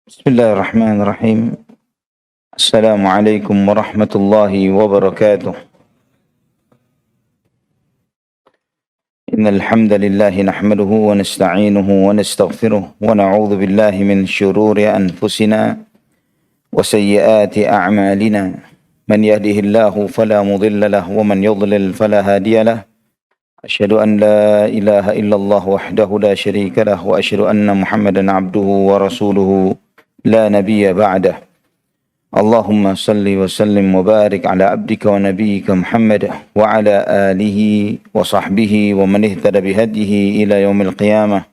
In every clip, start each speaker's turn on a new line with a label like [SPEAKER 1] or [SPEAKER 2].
[SPEAKER 1] Bismillahirrahmanirrahim. Assalamualaikum warahmatullahi wabarakatuh. Innal hamdalillah nahmaduhu wa nasta'inuhu wa nastaghfiruh wa na'udzu billahi min shururi anfusina wa sayyiati a'malina. Man yahdihillahu fala mudilla lahu wa man yudlil fala hadiya lahu. Asyhadu an la ilaha illallah wahdahu la syarika lahu wa asyhadu anna Muhammadan 'abduhu wa rasuluhu la nabiyya ba'dah. Allahumma salli wa sallim wa barik ala abdika wa nabiyyika Muhammad wa ala alihi wa sahbihi wa man ihtada bihadihi ila yaumil qiyamah.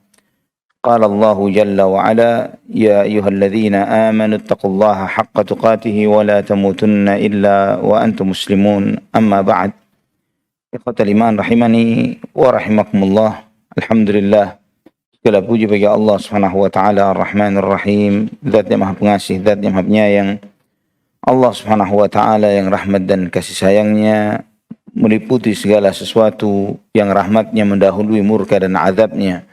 [SPEAKER 1] Qala Allah jalla wa ala ya ayyuhalladzina amanu taqullaha haqqa tuqatih wa la tamutunna illa wa antum muslimun. Amma ba'd. Ikhwatal iman rahimani wa rahimakumullah. Alhamdulillah, segala puji bagi Allah Subhanahu wa taala Ar-Rahman Ar-Rahim, Zat yang Maha Pengasih, Zat yang Maha Penyayang. Allah Subhanahu wa taala yang rahmat dan kasih sayangnya meliputi segala sesuatu, yang rahmatnya mendahului murka dan azabnya.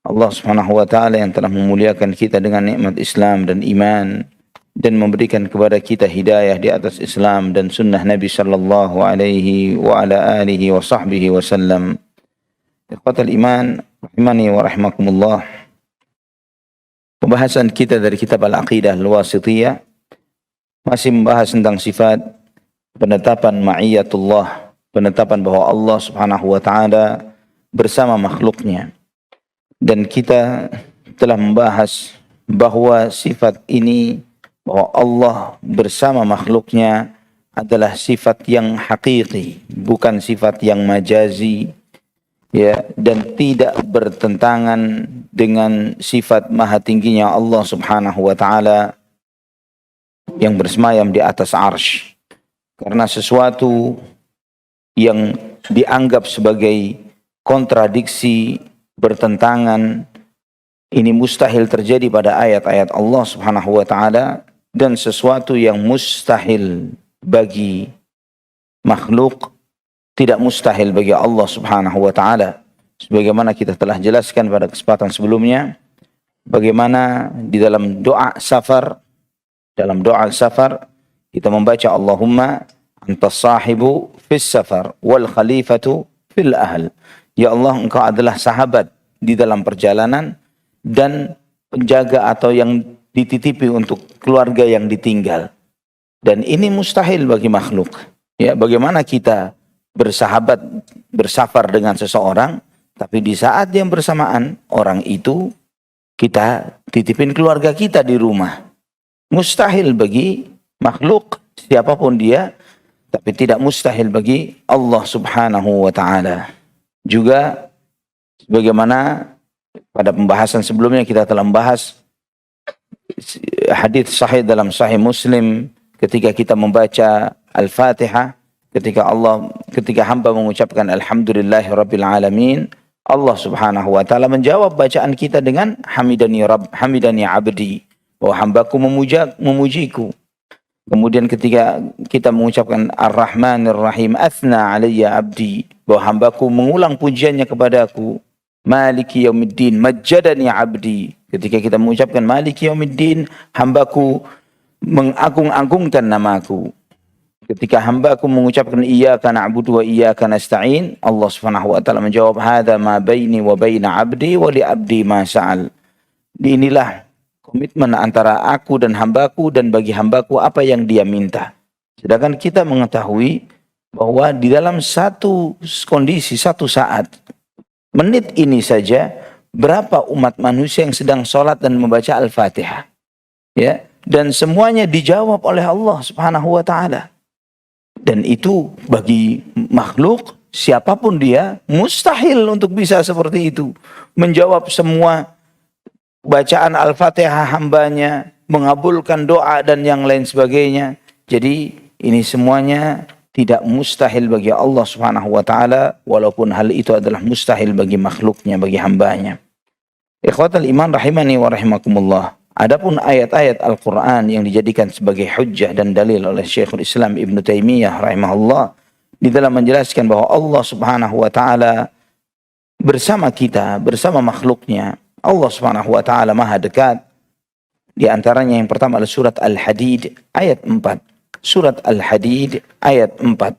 [SPEAKER 1] Allah Subhanahu wa taala yang telah memuliakan kita dengan nikmat Islam dan iman dan memberikan kepada kita hidayah di atas Islam dan sunnah Nabi sallallahu alaihi wa ala alihi wa sahbihi wasallam. Ikhwatal iman rahimani wa rahimakumullah. Pembahasan kita dari kitab Al-Aqidah Al-Wasithiyah masih membahas tentang sifat penetapan ma'iyatullah, penetapan bahwa Allah Subhanahu wa taala bersama makhluknya. Dan kita telah membahas bahwa sifat ini, bahwa Allah bersama makhluknya, adalah sifat yang hakiki, bukan sifat yang majazi, ya, dan tidak bertentangan dengan sifat maha tingginya Allah Subhanahu wa taala yang bersemayam di atas arsy. Karena sesuatu yang dianggap sebagai kontradiksi, bertentangan, ini mustahil terjadi pada ayat-ayat Allah Subhanahu wa taala, dan sesuatu yang mustahil bagi makhluk tidak mustahil bagi Allah Subhanahu wa taala. Sebagaimana kita telah jelaskan pada kesempatan sebelumnya, bagaimana di dalam doa safar, kita membaca Allahumma antas sahibu fis safar wal khalifatu fil ahl. Ya Allah, engkau adalah sahabat di dalam perjalanan dan penjaga atau yang dititipi untuk keluarga yang ditinggal. Dan ini mustahil bagi makhluk. Ya, bagaimana kita bersahabat, bersafar dengan seseorang, tapi di saat yang bersamaan orang itu kita titipin keluarga kita di rumah. Mustahil bagi makhluk siapapun dia, tapi tidak mustahil bagi Allah Subhanahu wa taala. Juga sebagaimana pada pembahasan sebelumnya kita telah membahas hadis sahih dalam Sahih Muslim ketika kita membaca Al-Fatihah, ketika hamba mengucapkan alhamdulillahirabbil alamin, Allah Subhanahu wa taala menjawab bacaan kita dengan hamidani rabb, hamidani abdi, bahwa hambaku memujiku. Kemudian ketika kita mengucapkan Ar-Rahmanir Rahim, athna alayya abdi, bahwa hambaku mengulang pujiannya kepadaku. Maliki yaumiddin, majjadani abdi, ketika kita mengucapkan Maliki yaumiddin, hambaku mengagung-agungkan namaku. Ketika hambaku mengucapkan iyyaka na'budu wa iyyaka nasta'in, Allah Subhanahu wa taala menjawab hadza ma baini wa baina abdi wa li abdi ma sa'al. Inilah komitmen antara aku dan hambaku, dan bagi hambaku apa yang dia minta. Sedangkan kita mengetahui bahwa di dalam satu kondisi, satu saat, menit ini saja, berapa umat manusia yang sedang sholat dan membaca Al-Fatihah, ya, dan semuanya dijawab oleh Allah Subhanahu wa taala. Dan itu bagi makhluk siapapun dia mustahil untuk bisa seperti itu, menjawab semua bacaan Al-Fatihah hambanya, mengabulkan doa dan yang lain sebagainya. Jadi ini semuanya tidak mustahil bagi Allah Subhanahu wa taala, walaupun hal itu adalah mustahil bagi makhluknya, bagi hambanya. Ikhwatal iman rahimani wa rahimakumullah. Adapun ayat-ayat Al-Quran yang dijadikan sebagai hujjah dan dalil oleh Syekhul Islam Ibn Taimiyah rahimahullah, di dalam menjelaskan bahwa Allah Subhanahu wa taala bersama kita, bersama makhluknya. Allah Subhanahu wa taala maha dekat, Di antaranya yang pertama adalah surat Al-Hadid ayat 4. Surat Al-Hadid ayat 4.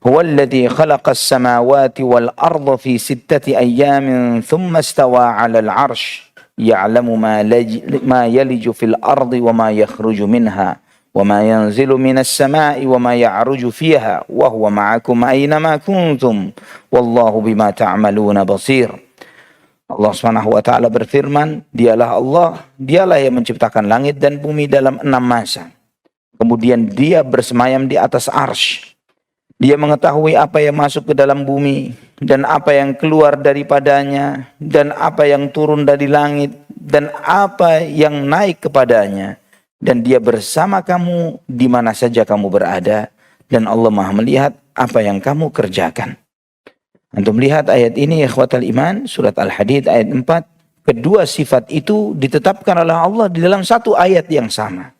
[SPEAKER 1] Huwallazi khalaqas samawati wal arda fi 6 ayyamin thumma istawa 'alal 'arsy ya'lamu ma yaliju fil ardi wa ma yakhruju minha wa ma yanzilu minas sama'i wa ma ya'ruju fiha wa huwa ma'akum aina ma kuntum wallahu bima ta'maluna basir. Allah Subhanahu wa taala berfirman, dialah Allah, dialah yang menciptakan langit dan bumi dalam 6 masa. Kemudian dia bersemayam di atas arsy. Dia mengetahui apa yang masuk ke dalam bumi dan apa yang keluar daripadanya dan apa yang turun dari langit dan apa yang naik kepadanya. Dan dia bersama kamu di mana saja kamu berada dan Allah Maha melihat apa yang kamu kerjakan. Antum lihat ayat ini, ikhwatal iman, surat Al-Hadid ayat 4. Kedua sifat itu ditetapkan oleh Allah di dalam satu ayat yang sama.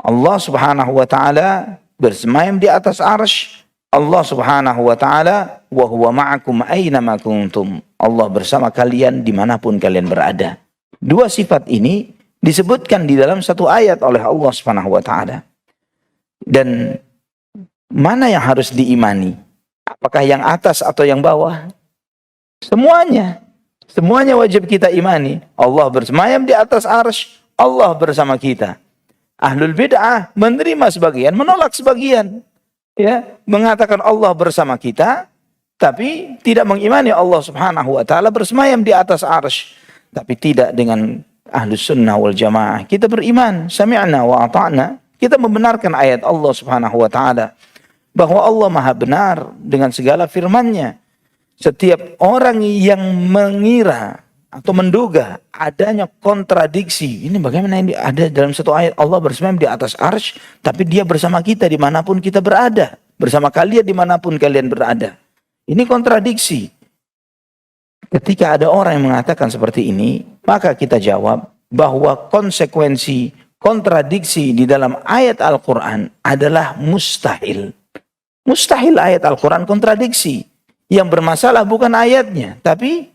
[SPEAKER 1] Allah Subhanahu wa taala bersemayam di atas arsy. Allah Subhanahu wa taala wa huwa ma'akum aina ma kuntum. Allah bersama kalian dimanapun kalian berada. Dua sifat ini disebutkan di dalam satu ayat oleh Allah Subhanahu wa taala. Dan mana yang harus diimani? Apakah yang atas atau yang bawah? Semuanya. Semuanya wajib kita imani. Allah bersemayam di atas arsy. Allah bersama kita. Ahlul bid'ah menerima sebagian, menolak sebagian. Ya, mengatakan Allah bersama kita, tapi tidak mengimani Allah Subhanahu wa taala bersemayam di atas arsy. Tapi tidak dengan Ahlus Sunnah wal Jamaah. Kita beriman, sami'na wa ata'na. Kita membenarkan ayat Allah Subhanahu wa taala bahwa Allah Maha benar dengan segala firman-Nya. Setiap orang yang mengira atau menduga adanya kontradiksi, ini bagaimana ini ada dalam satu ayat Allah bersemayam di atas arsy, tapi dia bersama kita dimanapun kita berada, bersama kalian dimanapun kalian berada. Ini kontradiksi. Ketika ada orang yang mengatakan seperti ini, maka kita jawab bahwa konsekuensi kontradiksi di dalam ayat Al-Quran adalah mustahil. Mustahil ayat Al-Quran kontradiksi. Yang bermasalah bukan ayatnya, tapi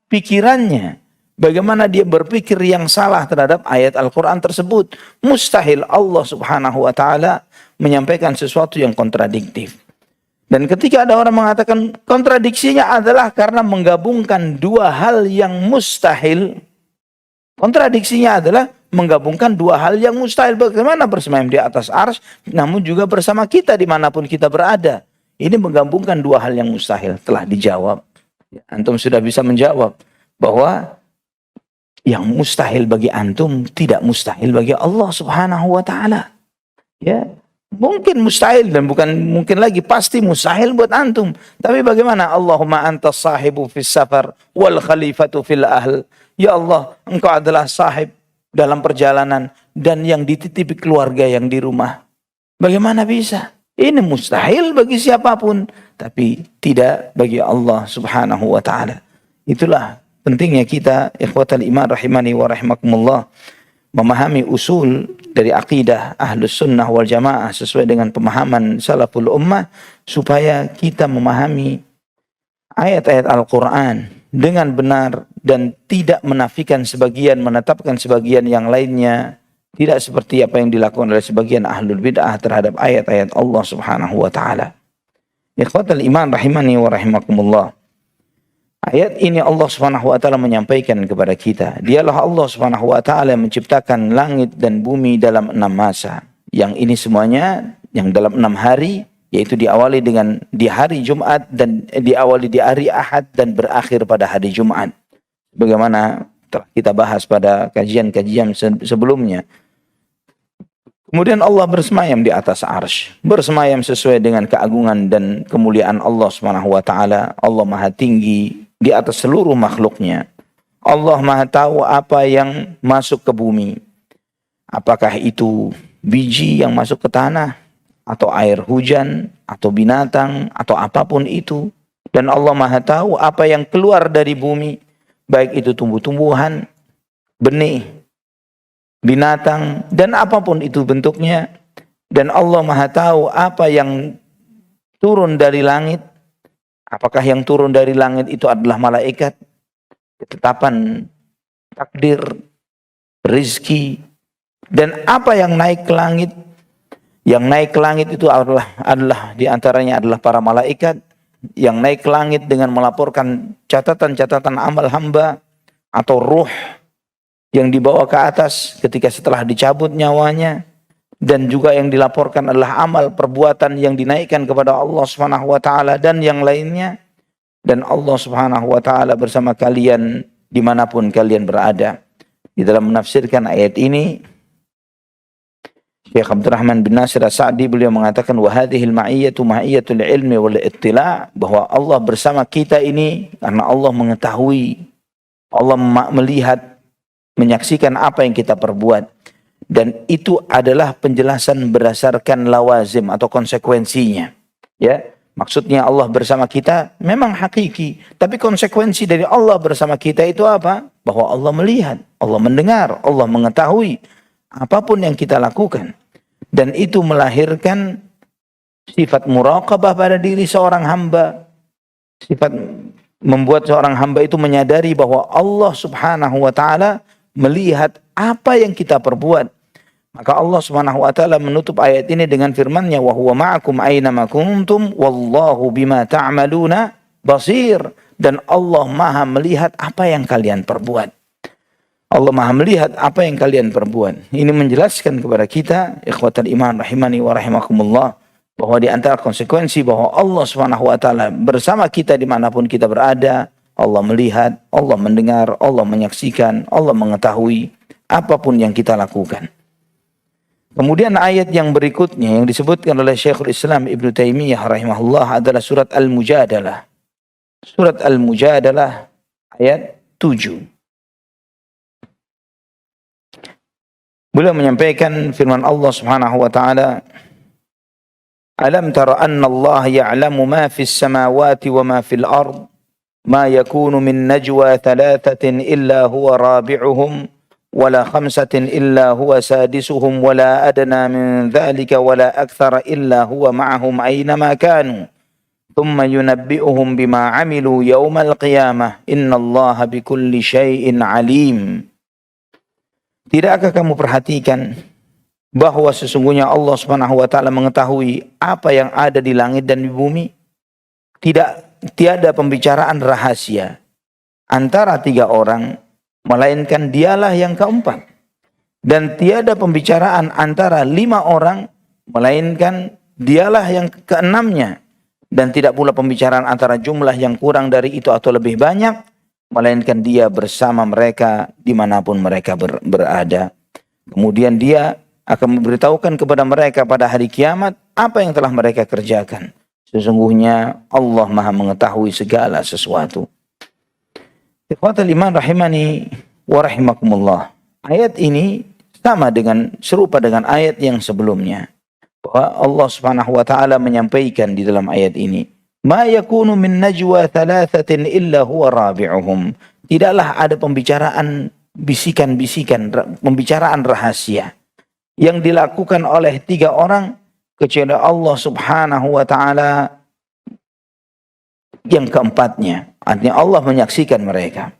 [SPEAKER 1] pikirannya. Bagaimana dia berpikir yang salah terhadap ayat Al-Quran tersebut. Mustahil Allah Subhanahu wa ta'ala menyampaikan sesuatu yang kontradiktif. Dan ketika ada orang mengatakan kontradiksinya adalah karena menggabungkan dua hal yang mustahil. Kontradiksinya adalah menggabungkan dua hal yang mustahil. Bagaimana bersemayam di atas arsy, namun juga bersama kita dimanapun kita berada. Ini menggabungkan dua hal yang mustahil. Telah dijawab. Antum sudah bisa menjawab bahwa yang mustahil bagi antum tidak mustahil bagi Allah Subhanahu wa ta'ala. Ya, mungkin mustahil dan bukan mungkin lagi, pasti mustahil buat antum. Tapi bagaimana? Allahumma antas sahibu fis safar wal khalifatu fil ahl. Ya Allah, engkau adalah sahib dalam perjalanan dan yang dititipi keluarga yang di rumah. Bagaimana bisa? Ini mustahil bagi siapapun, tapi tidak bagi Allah Subhanahu wa ta'ala. Itulah pentingnya kita, ikhwatal iman rahimani wa rahimakumullah, memahami usul dari akidah Ahlus Sunnah wal Jamaah sesuai dengan pemahaman salaful ummah, supaya kita memahami ayat-ayat Al-Quran dengan benar dan tidak menafikan sebagian, menetapkan sebagian yang lainnya. Tidak seperti apa yang dilakukan oleh sebagian ahlul bid'ah terhadap ayat-ayat Allah Subhanahu wa ta'ala. Ikhwatal iman rahimani wa rahimakumullah. Ayat ini Allah Subhanahu wa ta'ala menyampaikan kepada kita, dialah Allah Subhanahu wa ta'ala yang menciptakan langit dan bumi dalam 6 masa. Yang ini semuanya yang dalam 6 hari, yaitu diawali dengan di hari Jumat dan diawali di hari Ahad dan berakhir pada hari Jumat. Bagaimana telah kita bahas pada kajian-kajian sebelumnya. Kemudian Allah bersemayam di atas arsy, bersemayam sesuai dengan keagungan dan kemuliaan Allah Subhanahu wa ta'ala. Allah Maha tinggi di atas seluruh makhluknya. Allah Maha tahu apa yang masuk ke bumi. Apakah itu biji yang masuk ke tanah, atau air hujan, atau binatang, atau apapun itu. Dan Allah Maha tahu apa yang keluar dari bumi, baik itu tumbuh-tumbuhan, benih, binatang, dan apapun itu bentuknya. Dan Allah Maha tahu apa yang turun dari langit. Apakah yang turun dari langit itu adalah malaikat, ketetapan takdir rizki, dan apa yang naik ke langit. Yang naik ke langit itu adalah diantaranya adalah para malaikat yang naik ke langit dengan melaporkan catatan-catatan amal hamba atau ruh yang dibawa ke atas ketika setelah dicabut nyawanya, dan juga yang dilaporkan adalah amal perbuatan yang dinaikkan kepada Allah Subhanahu wa taala dan yang lainnya. Dan Allah Subhanahu wa taala bersama kalian dimanapun kalian berada. Di dalam menafsirkan ayat ini, Syekh Abdurrahman bin Nasir As-Sa'di beliau mengatakan wa hadhil ma'iyyatu ma'iyyatul ilmi wal ittila', bahwa Allah bersama kita ini karena Allah mengetahui, Allah melihat, menyaksikan apa yang kita perbuat, dan itu adalah penjelasan berdasarkan lawazim atau konsekuensinya. Ya, maksudnya Allah bersama kita memang hakiki, tapi konsekuensi dari Allah bersama kita itu apa? Bahwa Allah melihat, Allah mendengar, Allah mengetahui apapun yang kita lakukan, dan itu melahirkan sifat muraqabah pada diri seorang hamba, sifat membuat seorang hamba itu menyadari bahwa Allah Subhanahu wa taala melihat apa yang kita perbuat. Maka Allah Subhanahu wa taala menutup ayat ini dengan firman-Nya, wa huwa ma'akum aina ma kuntum wallahu bima ta'maluna basir, dan Allah Maha melihat apa yang kalian perbuat. Allah Maha melihat apa yang kalian perbuat. Ini menjelaskan kepada kita, ikhwatal iman rahimani wa rahimakumullah, bahwa di antara konsekuensi bahwa Allah Subhanahu wa taala bersama kita dimanapun kita berada, Allah melihat, Allah mendengar, Allah menyaksikan, Allah mengetahui apapun yang kita lakukan. Kemudian ayat yang berikutnya yang disebutkan oleh Syekhul Islam Ibnu Taimiyah rahimahullah adalah surat Al-Mujadalah. Surat Al-Mujadalah ayat 7. Beliau menyampaikan firman Allah Subhanahu wa taala, "Alam tara anna Allah ya'lamu ma fis samawati wa ma fil ard, ma yakunu min najwa thalathatin illa huwa rabi'uhum wala khamsatin illa huwa sadisuhum wala adna min dhalika wala akthara illa huwa ma'ahum aynama kanu thumma yunabbi'uhum bima 'amilu yawmal qiyamah innallaha bikulli syai'in 'alim." Tidakkah kamu perhatikan bahwa sesungguhnya Allah Subhanahu wa taala mengetahui apa yang ada di langit dan di bumi? Tiada pembicaraan rahasia antara tiga orang melainkan dialah yang keempat, dan tiada pembicaraan antara 5 orang melainkan dialah yang keenamnya, dan tidak pula pembicaraan antara jumlah yang kurang dari itu atau lebih banyak melainkan dia bersama mereka dimanapun mereka berada. Kemudian dia akan memberitahukan kepada mereka pada hari kiamat apa yang telah mereka kerjakan. Sesungguhnya Allah Maha mengetahui segala sesuatu. Ikhwatal iman rahimani wa rahimakumullah. Ayat ini serupa dengan ayat yang sebelumnya. Bahwa Allah Subhanahu wa taala menyampaikan di dalam ayat ini, "Ma yakunu min najwa thalathatin illa huwa rabi'uhum." Tidaklah ada pembicaraan bisikan-bisikan, pembicaraan rahasia yang dilakukan oleh 3 orang kecuali Allah Subhanahu wa taala yang keempatnya. Artinya Allah menyaksikan mereka.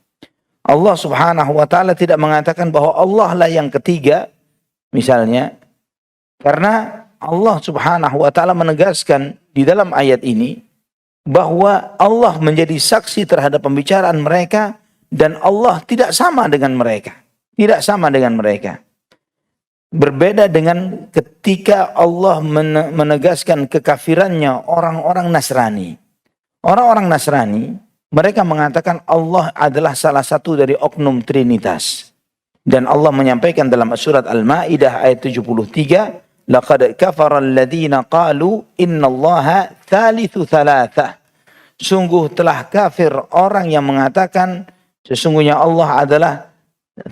[SPEAKER 1] Allah Subhanahu wa taala tidak mengatakan bahwa Allah lah yang ketiga misalnya, karena Allah Subhanahu wa taala menegaskan di dalam ayat ini bahwa Allah menjadi saksi terhadap pembicaraan mereka, dan Allah tidak sama dengan mereka. Tidak sama dengan mereka. Berbeda dengan ketika Allah menegaskan kekafirannya orang-orang Nasrani. Orang-orang Nasrani, mereka mengatakan Allah adalah salah satu dari oknum Trinitas. Dan Allah menyampaikan dalam surat Al-Ma'idah ayat 73, "Laqad kafara alladhina qalu innallaha thalithu thalathah." Sungguh telah kafir orang yang mengatakan sesungguhnya Allah adalah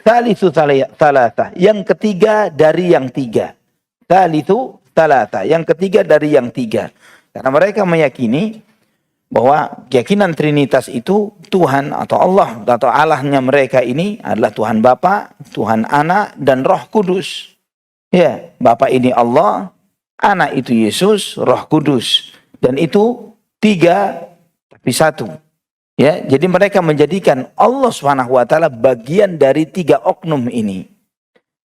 [SPEAKER 1] thalithu thalathah, yang ketiga dari yang tiga. Thalithu thalathah, yang ketiga dari yang tiga. Karena mereka meyakini bahwa keyakinan Trinitas itu Tuhan atau Allah atau Allahnya mereka ini adalah Tuhan Bapa, Tuhan Anak, dan Roh Kudus. Ya, Bapa ini Allah, Anak itu Yesus, Roh Kudus, dan itu 3 tapi 1. Ya, jadi mereka menjadikan Allah Subhanahu wa taala bagian dari 3 oknum ini.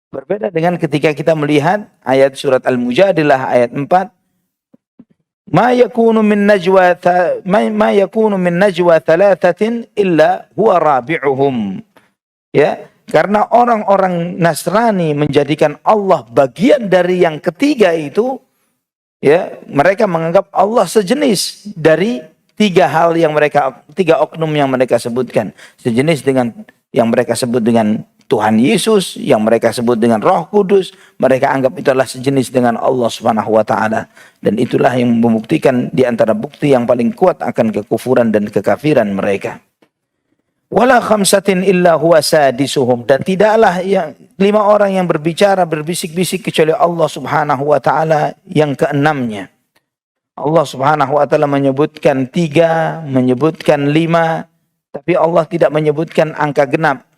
[SPEAKER 1] Berbeda dengan ketika kita melihat ayat surat Al-Mujadilah ayat 4, ma yakunu min najwa thalathatin illa huwa rabi'uhum. Ya, karena orang-orang Nasrani menjadikan Allah bagian dari yang ketiga itu, ya, mereka menganggap Allah sejenis dari tiga oknum yang mereka sebutkan. Sejenis dengan yang mereka sebut dengan Tuhan Yesus, yang mereka sebut dengan Roh Kudus, mereka anggap itu adalah sejenis dengan Allah Subhanahu wa taala. Dan itulah yang membuktikan di antara bukti yang paling kuat akan kekufuran dan kekafiran mereka. Wala khamsatin illa huwa sadisuhum, dan tidaklah yang 5 orang yang berbicara berbisik-bisik kecuali Allah Subhanahu wa taala yang keenamnya. Allah Subhanahu wa taala menyebutkan 3, menyebutkan 5, tapi Allah tidak menyebutkan angka genap.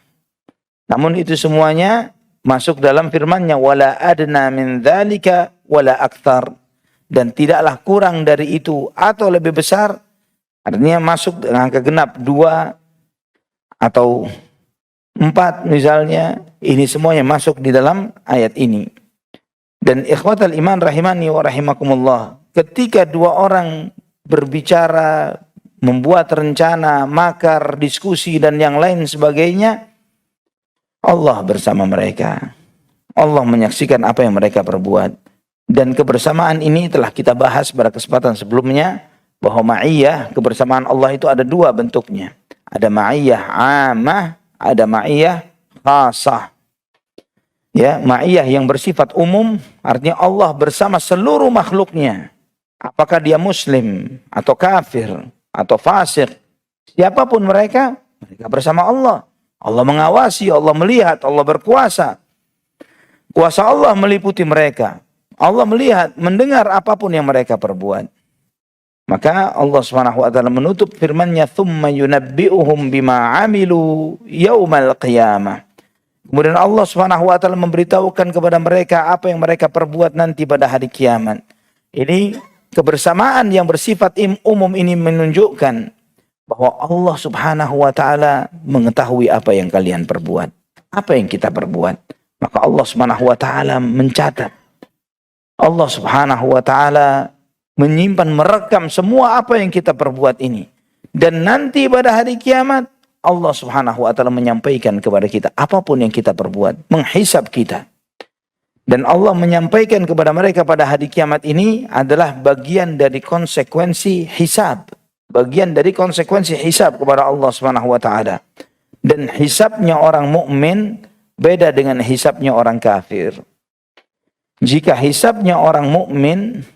[SPEAKER 1] Namun itu semuanya masuk dalam firman-Nya, wala adna min dzalika wala aktsar, dan tidaklah kurang dari itu atau lebih besar. Artinya masuk dengan angka genap 2 atau 4 misalnya, ini semuanya masuk di dalam ayat ini. Dan ikhwatal iman rahimani wa rahimakumullah, ketika 2 orang berbicara, membuat rencana, makar, diskusi dan yang lain sebagainya, Allah bersama mereka. Allah menyaksikan apa yang mereka perbuat. Dan kebersamaan ini telah kita bahas pada kesempatan sebelumnya, bahwa ma'iyah, kebersamaan Allah itu ada 2 bentuknya. Ada ma'iyah amah, ada ma'iyah khasah. Ya, ma'iyah yang bersifat umum, artinya Allah bersama seluruh makhluknya. Apakah dia muslim atau kafir atau fasik, siapapun mereka bersama Allah. Allah mengawasi, Allah melihat, Allah berkuasa. Kuasa Allah meliputi mereka. Allah melihat, mendengar apapun yang mereka perbuat. Maka Allah Subhanahu wa taala menutup firman-Nya, "Tsumma yunabbi'uhum bima 'amilu yaumal qiyamah." Kemudian Allah Subhanahu wa taala memberitahukan kepada mereka apa yang mereka perbuat nanti pada hari kiamat. Ini kebersamaan yang bersifat umum ini menunjukkan bahwa Allah Subhanahu wa taala mengetahui apa yang kalian perbuat, apa yang kita perbuat. Maka Allah Subhanahu wa taala mencatat. Allah Subhanahu wa taala menyimpan, merekam semua apa yang kita perbuat ini. Dan nanti pada hari kiamat Allah Subhanahu wa taala menyampaikan kepada kita apapun yang kita perbuat, menghisab kita. Dan Allah menyampaikan kepada mereka pada hari kiamat ini adalah bagian dari konsekuensi hisab. Bagian dari konsekuensi hisab kepada Allah Subhanahu wa taala. Dan hisabnya orang mukmin beda dengan hisabnya orang kafir. Jika hisabnya orang mukmin,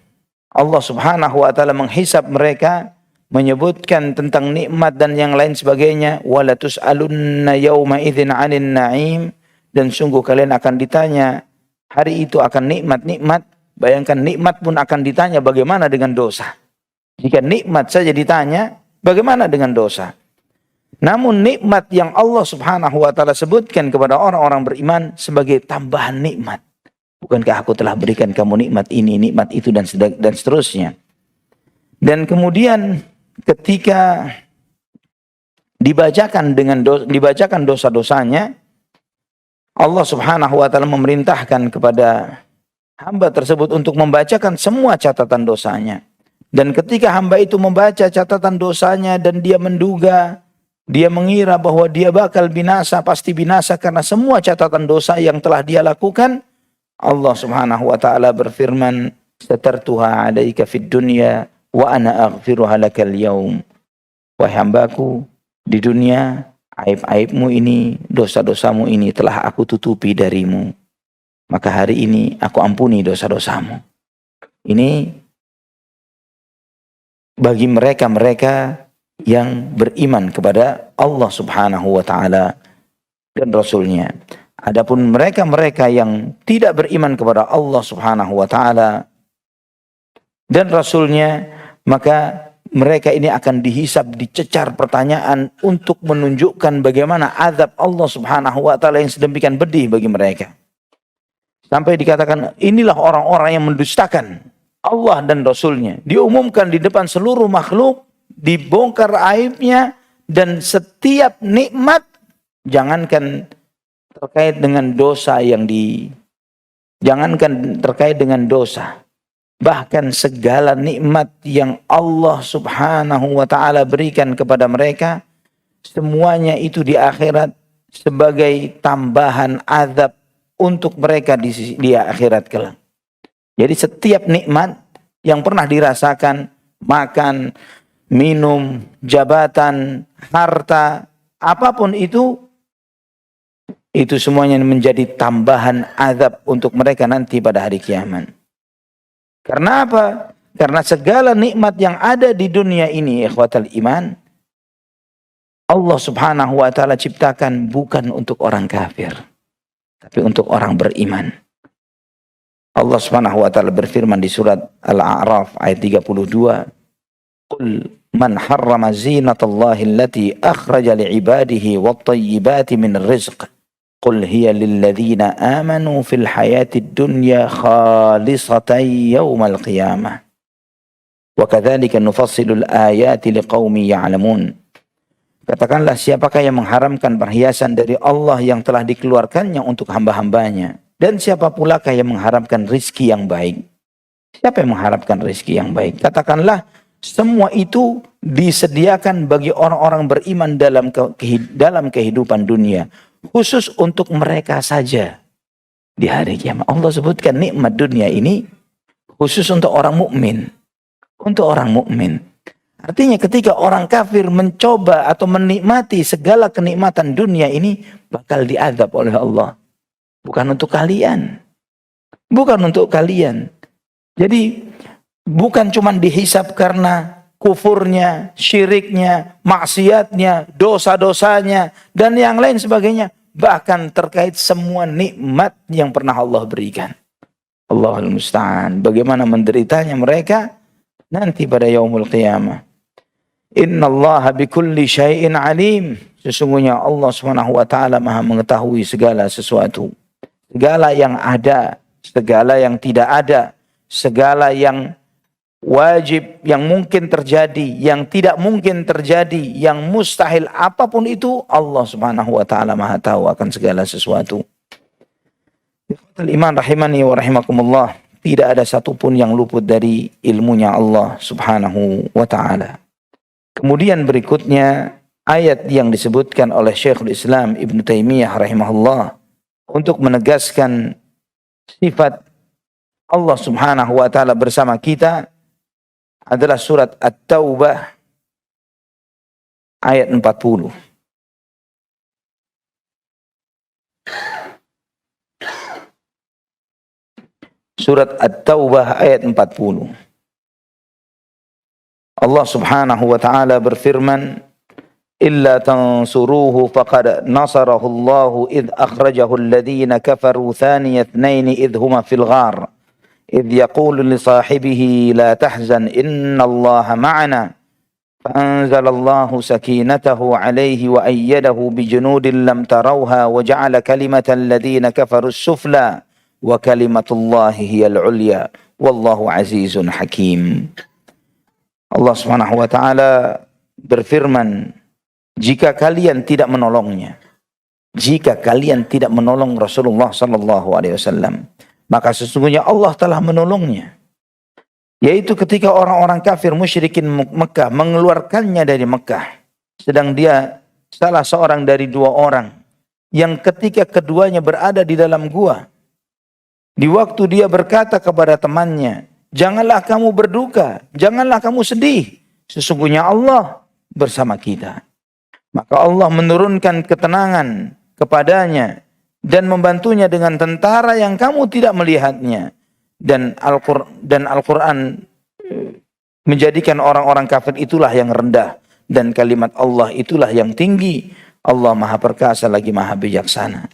[SPEAKER 1] Allah Subhanahu wa taala menghisab mereka, menyebutkan tentang nikmat dan yang lain sebagainya, wala tus'alunna yauma idzin 'anil na'im, dan sungguh kalian akan ditanya hari itu akan nikmat-nikmat. Bayangkan, nikmat pun akan ditanya bagaimana dengan dosa. Jika nikmat saja ditanya, bagaimana dengan dosa? Namun nikmat yang Allah Subhanahu wa taala sebutkan kepada orang-orang beriman sebagai tambahan nikmat. Bukankah aku telah berikan kamu nikmat ini, nikmat itu, dan seterusnya. Dan kemudian ketika dibacakan dosa-dosanya, Allah Subhanahu wa taala memerintahkan kepada hamba tersebut untuk membacakan semua catatan dosanya. Dan ketika hamba itu membaca catatan dosanya dan dia menduga, dia mengira bahwa dia bakal binasa, pasti binasa karena semua catatan dosa yang telah dia lakukan, Allah Subhanahu wa taala berfirman, "Satartuha 'alaika fid dunya wa ana aghfiruha lakal yaum." Wahai hambaku, di dunia aib-aibmu ini, dosa-dosamu ini telah aku tutupi darimu. Maka hari ini aku ampuni dosa-dosamu. Ini bagi mereka-mereka yang beriman kepada Allah Subhanahu wa taala dan Rasul-Nya. Adapun mereka-mereka yang tidak beriman kepada Allah Subhanahu wa taala dan Rasul-Nya, maka mereka ini akan dihisab, dicecar pertanyaan untuk menunjukkan bagaimana azab Allah Subhanahu wa taala yang sedemikian pedih bagi mereka. Sampai dikatakan, inilah orang-orang yang mendustakan Allah dan Rasul-Nya. Diumumkan di depan seluruh makhluk, dibongkar aibnya, dan setiap nikmat, jangankan terkait dengan dosa jangankan terkait dengan dosa, bahkan segala nikmat yang Allah Subhanahu wa taala berikan kepada mereka, semuanya itu di akhirat sebagai tambahan azab untuk mereka di akhirat kelak. Jadi setiap nikmat yang pernah dirasakan, makan, minum, jabatan, harta, apapun itu semuanya menjadi tambahan azab untuk mereka nanti pada hari kiamat. Karena apa? Karena segala nikmat yang ada di dunia ini, ikhwatal iman, Allah Subhanahu wa taala ciptakan bukan untuk orang kafir, tapi untuk orang beriman. Allah Subhanahu wa taala berfirman di surat Al-A'raf ayat 32, "Qul man harrama zinatallahi allati akhraja li'ibadihi wat-tayyibati min rizq. Qul hiya lilladzina amanu fil hayatid dunya khalisatan yaumal qiyamah. Wa kadzalika nufassilul ayati liqaumin ya'lamun." Katakanlah, siapakah yang mengharamkan perhiasan dari Allah yang telah dikeluarkannya untuk hamba-hambanya? Dan siapa pulakah yang mengharapkan rizki yang baik? Siapa yang mengharapkan rizki yang baik? Katakanlah, semua itu disediakan bagi orang-orang beriman dalam kehidupan dunia. Khusus untuk mereka saja di hari kiamat. Allah sebutkan nikmat dunia ini khusus untuk orang mukmin. Untuk orang mukmin. Artinya ketika orang kafir mencoba atau menikmati segala kenikmatan dunia ini, bakal diazab oleh Allah. Bukan untuk kalian. Bukan untuk kalian. Jadi bukan cuma dihisab karena kufurnya, syiriknya, maksiatnya, dosa-dosanya, dan yang lain sebagainya. Bahkan terkait semua nikmat yang pernah Allah berikan. Allahul musta'an. Bagaimana menderitanya mereka nanti pada yaumul qiyamah. Innallaha bikulli syai'in alim. Sesungguhnya Allah Subhanahu wa taala Maha mengetahui segala sesuatu. Segala yang ada, segala yang tidak ada, segala yang wajib, yang mungkin terjadi, yang tidak mungkin terjadi, yang mustahil, apapun itu Allah Subhanahu wa taala Maha tahu akan segala sesuatu. Ikhwatul iman rahimani wa rahimakumullah, tidak ada satupun yang luput dari ilmunya Allah Subhanahu wa taala. Kemudian berikutnya ayat yang disebutkan oleh Syekhul Islam Ibn Taimiyah rahimahullah untuk menegaskan sifat Allah Subhanahu wa taala bersama kita adalah surat At-Taubah ayat 40. Surat At-Taubah ayat 40. Allah Subhanahu wa taala berfirman, "Illa tansuruhu faqad nasarahu Allahu id akhrajahu alladhina kafaru thaniya ithnaini id huma fil ghar id yaqulu li sahibihi la tahzan innallaha ma'ana fa'anzalallahu sakinatahu alayhi wa ayyadahu bijunudin lam tarawha wa ja'ala kalimatal ladhina kafaru as-sufla wa kalimatullahi hiyal 'ulya wallahu azizun hakim." Allah Subhanahu wa taala berfirman, jika kalian tidak menolongnya, jika kalian tidak menolong Rasulullah sallallahu alaihi wasallam, maka sesungguhnya Allah telah menolongnya. Yaitu ketika orang-orang kafir musyrikin Mekah mengeluarkannya dari Mekah, sedang dia salah seorang dari dua orang yang ketika keduanya berada di dalam gua, di waktu dia berkata kepada temannya, "Janganlah kamu berduka, janganlah kamu sedih. Sesungguhnya Allah bersama kita." Maka Allah menurunkan ketenangan kepadanya dan membantunya dengan tentara yang kamu tidak melihatnya. Dan Al-Quran menjadikan orang-orang kafir itulah yang rendah. Dan kalimat Allah itulah yang tinggi. Allah Maha Perkasa lagi Maha Bijaksana.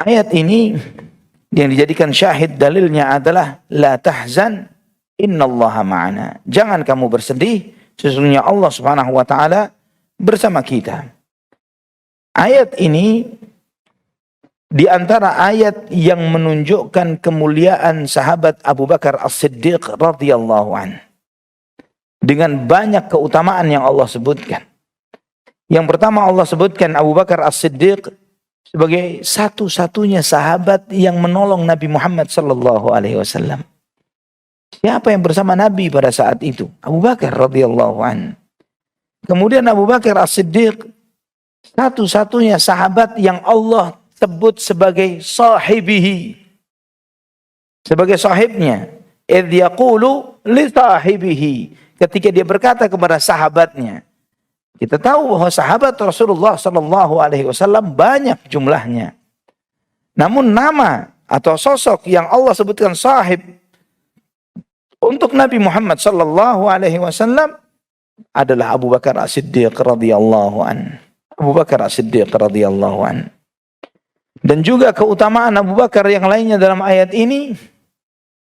[SPEAKER 1] Ayat ini yang dijadikan syahid dalilnya adalah la tahzan innallaha ma'ana. Jangan kamu bersedih, sesungguhnya Allah Subhanahu wa taala bersama kita. Ayat ini di antara ayat yang menunjukkan kemuliaan sahabat Abu Bakar As-Siddiq radhiyallahu an. Dengan banyak keutamaan yang Allah sebutkan. Yang pertama Allah sebutkan Abu Bakar As-Siddiq sebagai satu-satunya sahabat yang menolong Nabi Muhammad sallallahu alaihi wasallam. Siapa yang bersama Nabi pada saat itu? Abu Bakar radhiyallahu an. Kemudian Abu Bakar As-Siddiq, satu-satunya sahabat yang Allah sebut sebagai sahibihi, sebagai sahibnya. Idh yaqulu li sahibihi, ketika dia berkata kepada sahabatnya. Kita tahu bahwa sahabat Rasulullah sallallahu alaihi wasallam banyak jumlahnya. Namun nama atau sosok yang Allah sebutkan sahib untuk Nabi Muhammad sallallahu alaihi wasallam adalah Abu Bakar As-Siddiq radhiyallahu an. Abu Bakar As-Siddiq radhiyallahu an. Dan juga keutamaan Abu Bakar yang lainnya dalam ayat ini,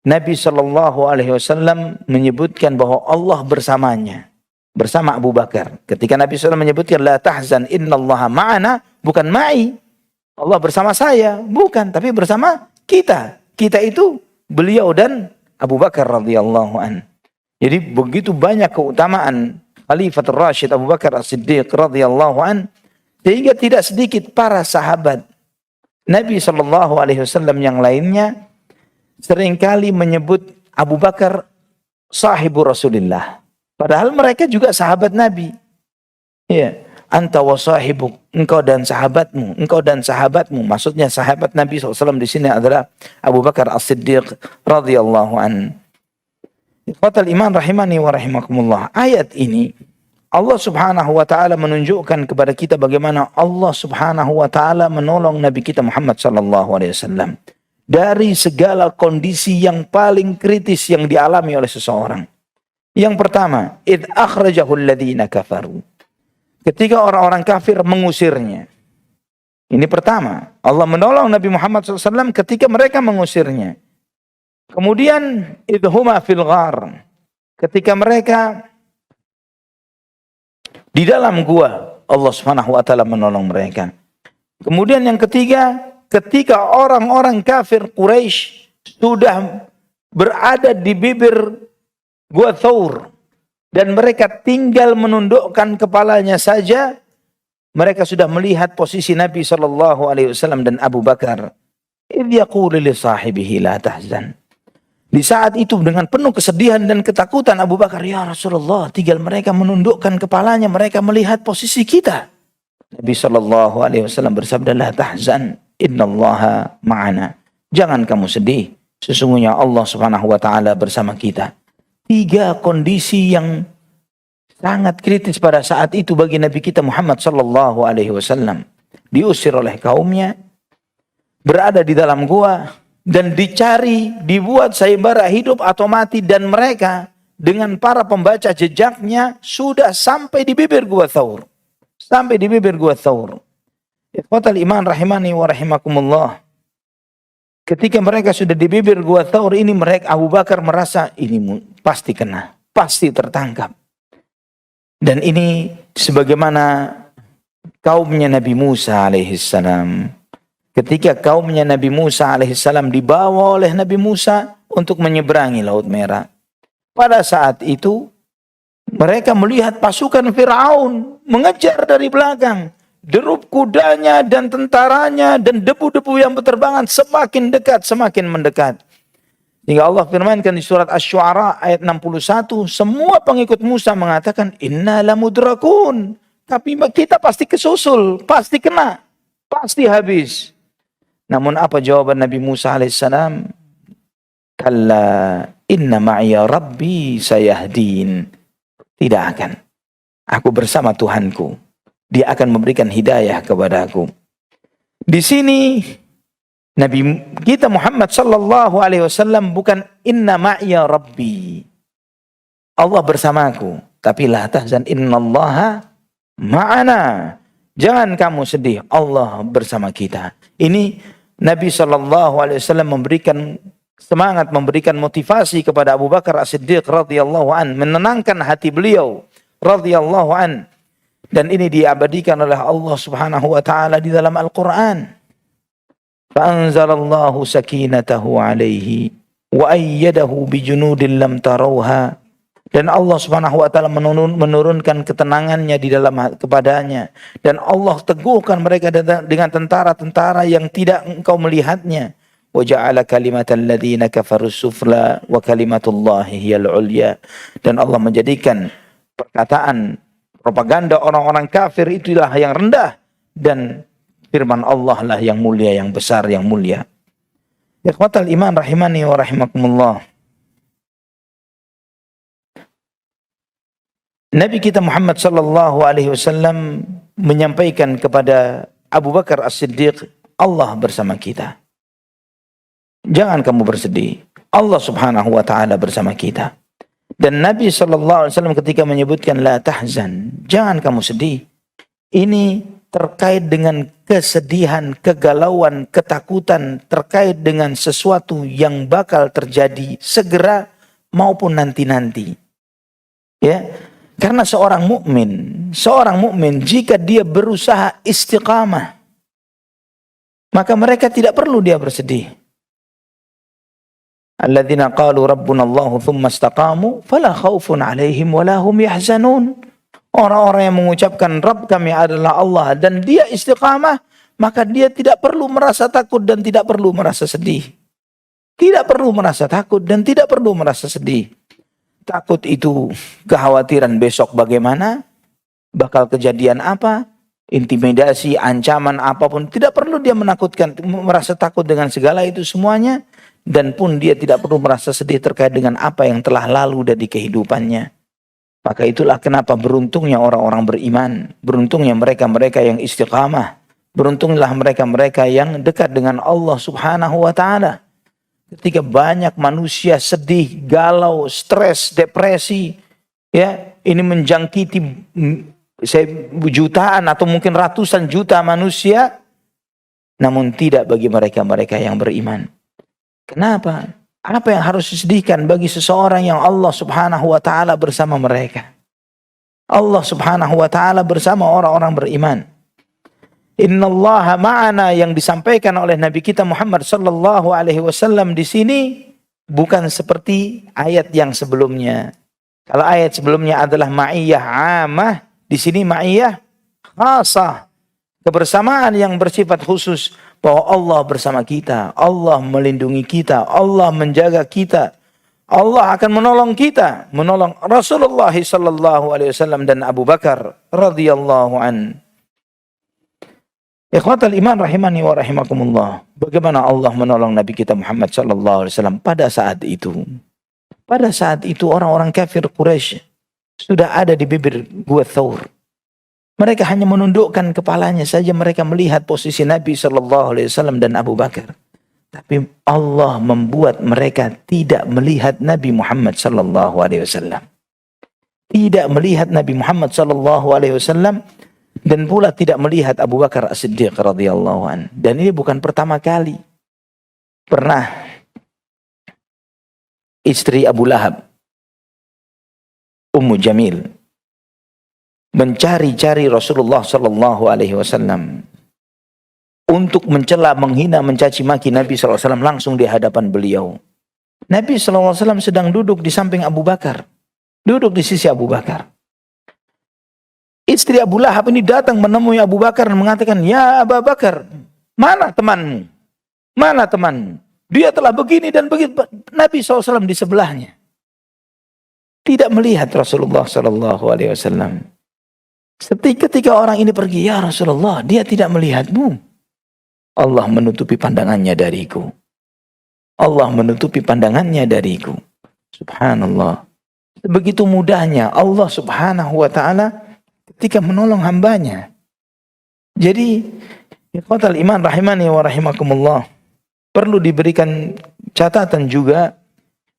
[SPEAKER 1] Nabi sallallahu alaihi wasallam menyebutkan bahwa Allah bersamanya. Bersama Abu Bakar. Ketika Nabi SAW menyebutkan la tahzan innallaha ma'ana, bukan ma'i. Allah bersama saya, bukan, tapi bersama kita. Kita itu beliau dan Abu Bakar radhiyallahu an. Jadi begitu banyak keutamaan Khalifatul Rasyid Abu Bakar As-Siddiq radhiyallahu an, sehingga tidak sedikit para sahabat Nabi SAW yang lainnya seringkali menyebut Abu Bakar sahibu Rasulullah. Padahal mereka juga sahabat Nabi. Ya, anta wa sahibuk, engkau dan sahabatmu, engkau dan sahabatmu. Maksudnya sahabat Nabi SAW di sini adalah Abu Bakar As-Siddiq radhiyallahu an. Ikhwatal iman rahimani wa rahimakumullah. Ayat ini Allah Subhanahu wa taala menunjukkan kepada kita bagaimana Allah Subhanahu wa taala menolong Nabi kita Muhammad sallallahu alaihi wasallam dari segala kondisi yang paling kritis yang dialami oleh seseorang. Yang pertama, id akhrajahul ladzina kafaru. Ketika orang-orang kafir mengusirnya. Ini pertama, Allah menolong Nabi Muhammad SAW ketika mereka mengusirnya. Kemudian, idhuma fil ghar. Ketika mereka di dalam gua, Allah Subhanahu wa taala menolong mereka. Kemudian yang ketiga, ketika orang-orang kafir Quraisy sudah berada di bibir Gua Thawr, dan mereka tinggal menundukkan kepalanya saja, mereka sudah melihat posisi Nabi SAW dan Abu Bakar. Idh yaqulu li sahibihi la tahzan. Di saat itu dengan penuh kesedihan dan ketakutan Abu Bakar, ya Rasulullah, tinggal mereka menundukkan kepalanya, mereka melihat posisi kita. Nabi SAW bersabda, la tahzan, innallaha ma'ana. Jangan kamu sedih, sesungguhnya Allah Subhanahu wa taala bersama kita. 3 kondisi yang sangat kritis pada saat itu bagi Nabi kita Muhammad sallallahu alaihi wasallam. Diusir oleh kaumnya, berada di dalam gua, dan dicari, dibuat sayembara hidup atau mati, dan mereka dengan para pembaca jejaknya sudah sampai di bibir Gua Thawr. Sampai di bibir Gua Thawr. Ikhwatal iman rahimani wa rahimakumullah. Ketika mereka sudah di bibir Gua Thawr ini, mereka Abu Bakar merasa ini pasti kena, pasti tertangkap. Dan ini sebagaimana kaumnya Nabi Musa alaihissalam. Ketika kaumnya Nabi Musa alaihissalam dibawa oleh Nabi Musa untuk menyeberangi Laut Merah. Pada saat itu mereka melihat pasukan Fir'aun mengejar dari belakang. Derup kudanya dan tentaranya dan debu-debu yang berterbangan semakin dekat, semakin mendekat. Hingga Allah firmankan di surat Asy-Syu'ara ayat 61, semua pengikut Musa mengatakan, inna lamudrakun. Tapi kita pasti kesusul, pasti kena, pasti habis. Namun apa jawaban Nabi Musa alaihissalam? Kalla inna ma'iya rabbi sayahdin. Tidak akan. Aku bersama Tuhanku. Dia akan memberikan hidayah kepada aku. Di sini Nabi kita Muhammad sallallahu alaihi wasallam bukan inna ma'iya rabbi. Allah bersamaku, tapi la tahzan innallaha ma'ana. Jangan kamu sedih, Allah bersama kita. Ini Nabi sallallahu alaihi wasallam memberikan semangat, memberikan motivasi kepada Abu Bakar As-Siddiq radhiyallahu an, menenangkan hati beliau radhiyallahu an. Dan ini diabadikan oleh Allah Subhanahu wa taala di dalam Al-Qur'an. Fa'anzalallahu sakinatahu alaihi wa ayyadahu bijunudin lam tarawha Dan Allah Subhanahu wa taala menurunkan ketenangannya di dalam kepadanya. Dan Allah teguhkan mereka dengan tentara-tentara yang tidak engkau melihatnya. Wa ja'ala kalimatal ladzina kafaru sufla wa kalimatullahi hiyal ulya. Dan Allah menjadikan perkataan propaganda orang-orang kafir itulah yang rendah dan firman Allah lah yang mulia, yang besar, yang mulia. Ikhwatal iman rahimani wa rahimakumullah. Nabi kita Muhammad sallallahu alaihi wasallam menyampaikan kepada Abu Bakar As-Siddiq, Allah bersama kita. Jangan kamu bersedih. Allah Subhanahu wa taala bersama kita. Dan Nabi sallallahu alaihi wasallam ketika menyebutkan la tahzan, jangan kamu sedih. Ini terkait dengan kesedihan, kegalauan, ketakutan terkait dengan sesuatu yang bakal terjadi segera maupun nanti-nanti. Ya. Karena seorang mukmin jika dia berusaha istiqamah, maka mereka tidak perlu dia bersedih. Alladzina qalu rabbuna Allahu tsumma istaqamu fala khaufun 'alaihim wala hum yahzanun. Orang-orang yang mengucapkan Rabb kami adalah Allah dan dia istiqamah, maka dia tidak perlu merasa takut dan tidak perlu merasa sedih. Tidak perlu merasa takut dan tidak perlu merasa sedih. Takut itu kekhawatiran besok bagaimana, bakal kejadian apa, intimidasi, ancaman apapun. Tidak perlu dia menakutkan, merasa takut dengan segala itu semuanya. Dan pun dia tidak perlu merasa sedih terkait dengan apa yang telah lalu dari kehidupannya. Maka itulah kenapa beruntungnya orang-orang beriman. Beruntungnya mereka-mereka yang istiqamah. Beruntunglah mereka-mereka yang dekat dengan Allah Subhanahu wa ta'ala. Ketika banyak manusia sedih, galau, stres, depresi, ya, ini menjangkiti jutaan atau mungkin ratusan juta manusia, namun tidak bagi mereka-mereka yang beriman. Kenapa? Apa yang harus disedihkan bagi seseorang yang Allah Subhanahu wa taala bersama mereka? Allah Subhanahu wa taala bersama orang-orang beriman. Innallaha ma'ana yang disampaikan oleh Nabi kita Muhammad sallallahu alaihi wasallam di sini bukan seperti ayat yang sebelumnya. Kalau ayat sebelumnya adalah ma'iyah 'amah, di sini ma'iyah khasah. Kebersamaan yang bersifat khusus bahwa Allah bersama kita, Allah melindungi kita, Allah menjaga kita. Allah akan menolong kita, menolong Rasulullah sallallahu alaihi wasallam dan Abu Bakar radhiyallahu an. Ikhwatal iman rahimani wa rahimakumullah. Bagaimana Allah menolong Nabi kita Muhammad sallallahu alaihi wasallam pada saat itu? Pada saat itu orang-orang kafir Quraisy sudah ada di bibir Gua Thawr. Mereka hanya menundukkan kepalanya saja, mereka melihat posisi Nabi sallallahu alaihi wasallam dan Abu Bakar. Tapi Allah membuat mereka tidak melihat Nabi Muhammad sallallahu alaihi wasallam. Tidak melihat Nabi Muhammad sallallahu alaihi wasallam. Dan pula tidak melihat Abu Bakar As-Siddiq radhiyallahu an. Dan ini bukan pertama kali. Pernah istri Abu Lahab, Ummu Jamil, mencari-cari Rasulullah sallallahu alaihi wasallam untuk mencela, menghina, mencaci maki Nabi sallallahu alaihi wasallam langsung di hadapan beliau. Nabi sallallahu alaihi wasallam sedang duduk di samping Abu Bakar. Duduk di sisi Abu Bakar. Istri Abu Lahab ini datang menemui Abu Bakar dan mengatakan, "Ya Abu Bakar, mana temanmu? Mana temanmu? Dia telah begini dan begitu." Nabi SAW di sebelahnya. Tidak melihat Rasulullah SAW. Ketika orang ini pergi, "Ya Rasulullah, dia tidak melihatmu." Allah menutupi pandangannya dariku. Allah menutupi pandangannya dariku. Subhanallah. Begitu mudahnya Allah Subhanahu wa ta'ala ketika menolong hambanya. Jadi, ikhwatal iman rahimani wa rahimakumullah, perlu diberikan catatan juga,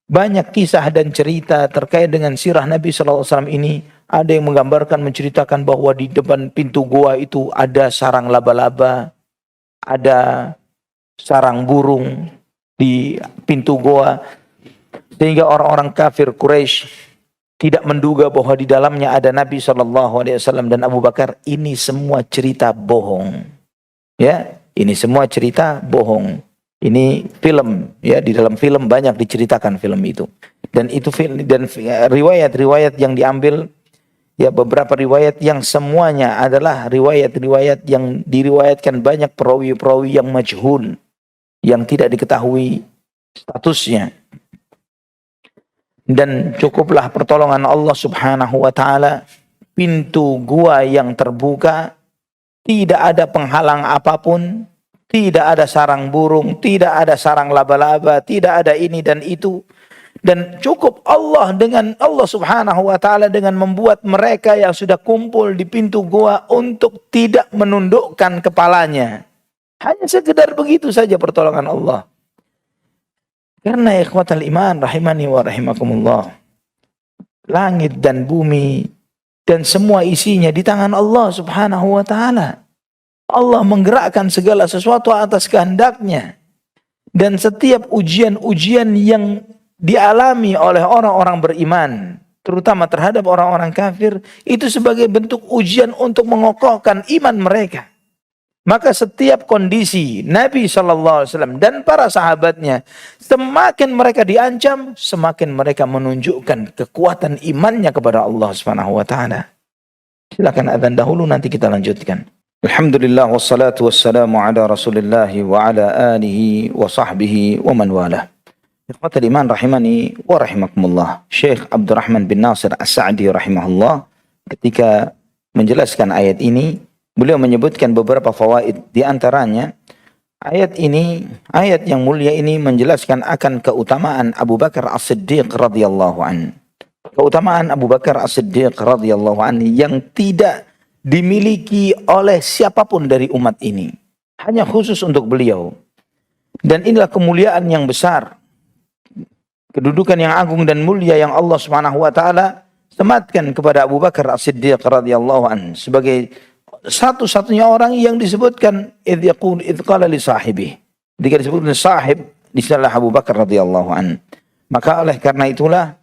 [SPEAKER 1] banyak kisah dan cerita terkait dengan sirah Nabi SAW ini. Ada yang menggambarkan, menceritakan bahwa di depan pintu gua itu ada sarang laba-laba, ada sarang burung di pintu gua, sehingga orang-orang kafir Quraisy tidak menduga bahwa di dalamnya ada Nabi SAW dan Abu Bakar. Ini semua cerita bohong. Ya, ini semua cerita bohong. Ini film, ya, di dalam film banyak diceritakan film itu. Dan itu riwayat-riwayat yang diambil, ya beberapa riwayat yang semuanya adalah riwayat-riwayat yang diriwayatkan banyak perawi-perawi yang majhul, yang tidak diketahui statusnya. Dan cukuplah pertolongan Allah Subhanahu wa taala, pintu gua yang terbuka, tidak ada penghalang apapun, tidak ada sarang burung, tidak ada sarang laba-laba, tidak ada ini dan itu. Dan cukup Allah Subhanahu wa taala dengan membuat mereka yang sudah kumpul di pintu gua untuk tidak menundukkan kepalanya. Hanya sekedar begitu saja pertolongan Allah. Karena ikhwatal iman rahimani wa rahimakumullah, langit dan bumi dan semua isinya di tangan Allah Subhanahu wa taala. Allah menggerakkan segala sesuatu atas kehendaknya. Dan setiap ujian-ujian yang dialami oleh orang-orang beriman, terutama terhadap orang-orang kafir, itu sebagai bentuk ujian untuk mengokohkan iman mereka. Maka setiap kondisi Nabi SAW dan para sahabatnya, semakin mereka diancam, semakin mereka menunjukkan kekuatan imannya kepada Allah Subhanahu wa taala. Silakan adzan dahulu, nanti kita lanjutkan. Alhamdulillah wassalatu wassalamu ala Rasulillah wa ala alihi wa sahbihi wa man walah. Ikhwatal iman rahimani wa rahimakumullah. Syekh Abdurrahman bin Nasir As-Sa'di rahimahullah ketika menjelaskan ayat ini, beliau menyebutkan beberapa fawaid. Di antaranya, ayat yang mulia ini menjelaskan akan keutamaan Abu Bakar As-Siddiq radhiyallahu an. Keutamaan Abu Bakar As-Siddiq radhiyallahu an yang tidak dimiliki oleh siapapun dari umat ini, hanya khusus untuk beliau. Dan inilah kemuliaan yang besar, kedudukan yang agung dan mulia yang Allah Subhanahu wa taala sematkan kepada Abu Bakar As-Siddiq radhiyallahu an sebagai satu-satunya orang yang disebutkan idh qala li sahibi. Ketika disebutkan sahib, disanalah Abu Bakar radhiyallahu an. Maka oleh karena itulah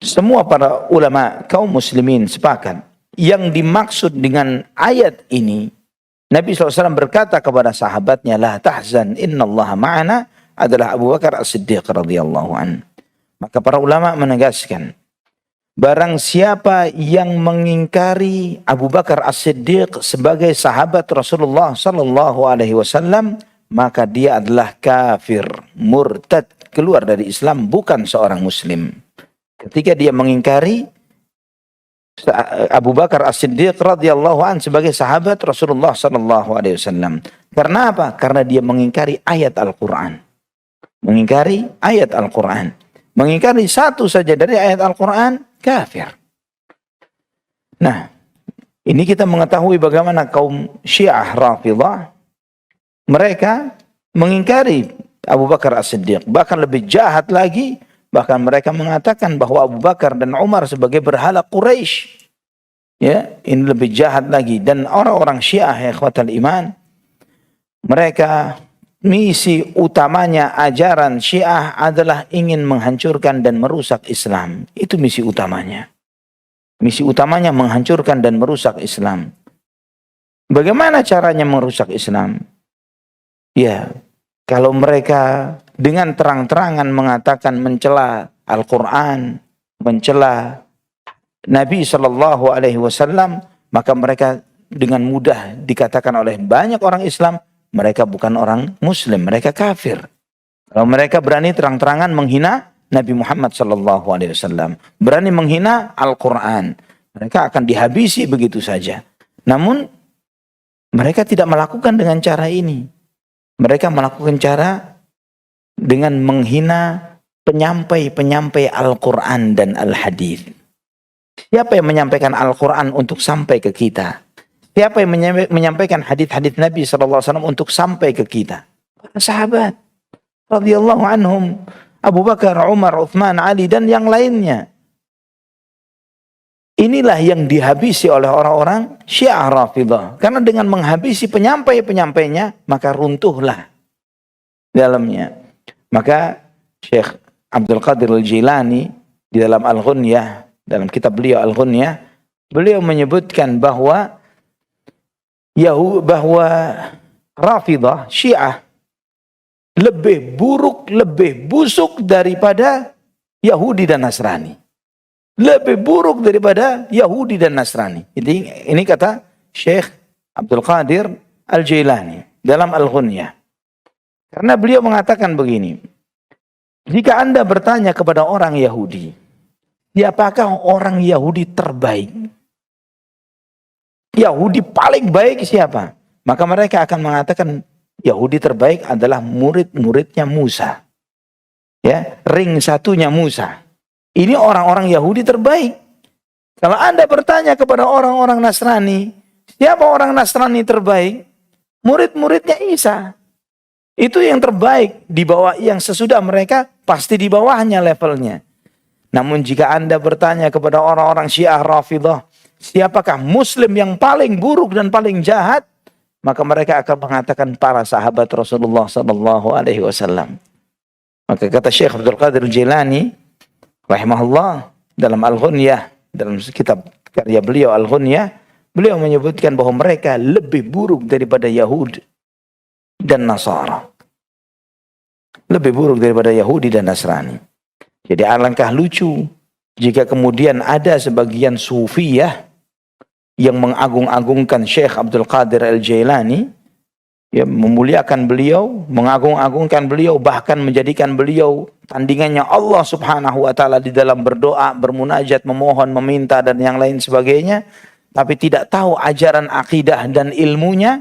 [SPEAKER 1] semua para ulama kaum muslimin sepakat yang dimaksud dengan ayat ini, Nabi SAW berkata kepada sahabatnya, la tahzan innallaha ma'ana, adalah Abu Bakar As-Siddiq radhiyallahu an. Maka para ulama menegaskan, barang siapa yang mengingkari Abu Bakar As-Siddiq sebagai sahabat Rasulullah sallallahu alaihi wasallam, maka dia adalah kafir, murtad, keluar dari Islam, bukan seorang muslim. Ketika dia mengingkari Abu Bakar As-Siddiq radhiyallahu an sebagai sahabat Rasulullah sallallahu alaihi wasallam. Karena apa? Karena dia mengingkari ayat Al-Qur'an. Mengingkari ayat Al-Qur'an. Mengingkari satu saja dari ayat Al-Qur'an, kafir. Nah, ini kita mengetahui bagaimana kaum Syiah Rafidhah mereka mengingkari Abu Bakar As-Siddiq. Bahkan lebih jahat lagi, bahkan mereka mengatakan bahwa Abu Bakar dan Umar sebagai berhala Quraisy. Ya, ini lebih jahat lagi. Dan orang-orang Syiah, ya ikhwatal iman, mereka misi utamanya ajaran Syiah adalah ingin menghancurkan dan merusak Islam. Itu misi utamanya. Misi utamanya menghancurkan dan merusak Islam. Bagaimana caranya merusak Islam? Ya, kalau mereka dengan terang-terangan mengatakan mencela Al-Quran, mencela Nabi Shallallahu Alaihi Wasallam, maka mereka dengan mudah dikatakan oleh banyak orang Islam, mereka bukan orang Muslim, mereka kafir. Kalau mereka berani terang-terangan menghina Nabi Muhammad Shallallahu Alaihi Wasallam, berani menghina Al-Quran, mereka akan dihabisi begitu saja. Namun mereka tidak melakukan dengan cara ini. Mereka melakukan cara dengan menghina penyampai-penyampai Al-Quran dan Al-Hadis. Siapa yang menyampaikan Al-Quran untuk sampai ke kita? Siapa yang menyampaikan hadis-hadis Nabi SAW untuk sampai ke kita? Para sahabat radhiyallahu anhum, Abu Bakar, Umar, Uthman, Ali, dan yang lainnya. Inilah yang dihabisi oleh orang-orang Syiah Rafidhah. Karena dengan menghabisi penyampai-penyampainya, maka runtuhlah dalamnya. Maka Syekh Abdul Qadir Al-Jilani di dalam Al-Ghunyah, dalam kitab beliau Al-Ghunyah, beliau menyebutkan bahwa Rafidhah, Syiah, lebih buruk, lebih busuk daripada Yahudi dan Nasrani. Lebih buruk daripada Yahudi dan Nasrani. Ini kata Syekh Abdul Qadir Al-Jailani dalam Al-Ghunyah. Karena beliau mengatakan begini, jika Anda bertanya kepada orang Yahudi, siapakah orang Yahudi terbaik? Yahudi paling baik siapa? Maka mereka akan mengatakan Yahudi terbaik adalah murid-muridnya Musa. Ya, ring satunya Musa. Ini orang-orang Yahudi terbaik. Kalau Anda bertanya kepada orang-orang Nasrani, siapa orang Nasrani terbaik? Murid-muridnya Isa. Itu yang terbaik. Di bawah, yang sesudah mereka pasti di bawahnya levelnya. Namun jika Anda bertanya kepada orang-orang Syiah Rafidhah, siapakah Muslim yang paling buruk dan paling jahat? Maka mereka akan mengatakan para sahabat Rasulullah SAW. Maka kata Syekh Abdul Qadir Jilani rahimahullah dalam Al-Ghunyah, dalam kitab karya beliau Al-Ghunyah, beliau menyebutkan bahwa mereka lebih buruk daripada Yahudi dan Nasara. Lebih buruk daripada Yahudi dan Nasrani. Jadi alangkah lucu jika kemudian ada sebagian Sufiyah yang mengagung-agungkan Syekh Abdul Qadir Al-Jailani, ya, memuliakan beliau, mengagung-agungkan beliau, bahkan menjadikan beliau tandingannya Allah Subhanahu wa taala di dalam berdoa, bermunajat, memohon, meminta dan yang lain sebagainya, tapi tidak tahu ajaran akidah dan ilmunya,